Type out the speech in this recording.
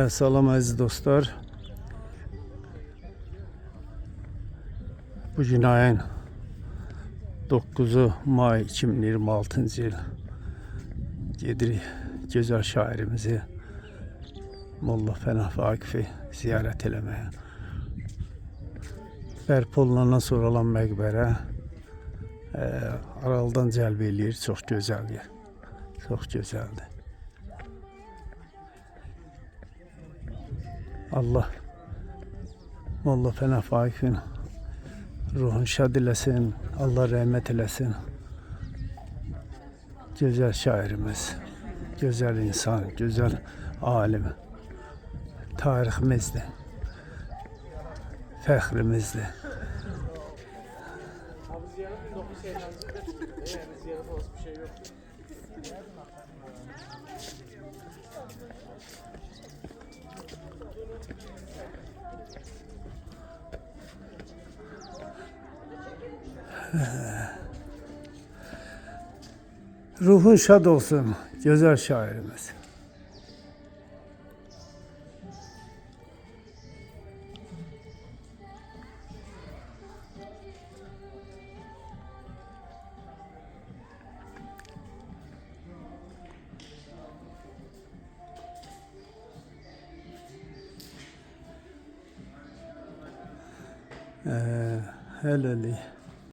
Salam aziz dostlar. Bugün ayın 9'u may 2026 yıl. Gedirik güzel şairimizi Molla Pənah Vaqifi ziyaret eləməyə. Bərpa olunandan sonra olan məqbərə aralıdan cəlb eləyir. Çox gözəldir. Çox gözəldir. Allah Molla Pənah Vaqifin ruhunu şad eləsin. Allah rəhmət eləsin. Gözəl şairimiz, gözəl insan, gözəl alim, tariximizdir, fəxrimizdir. Ruhun şad olsun, güzel şairimiz. Hələlik.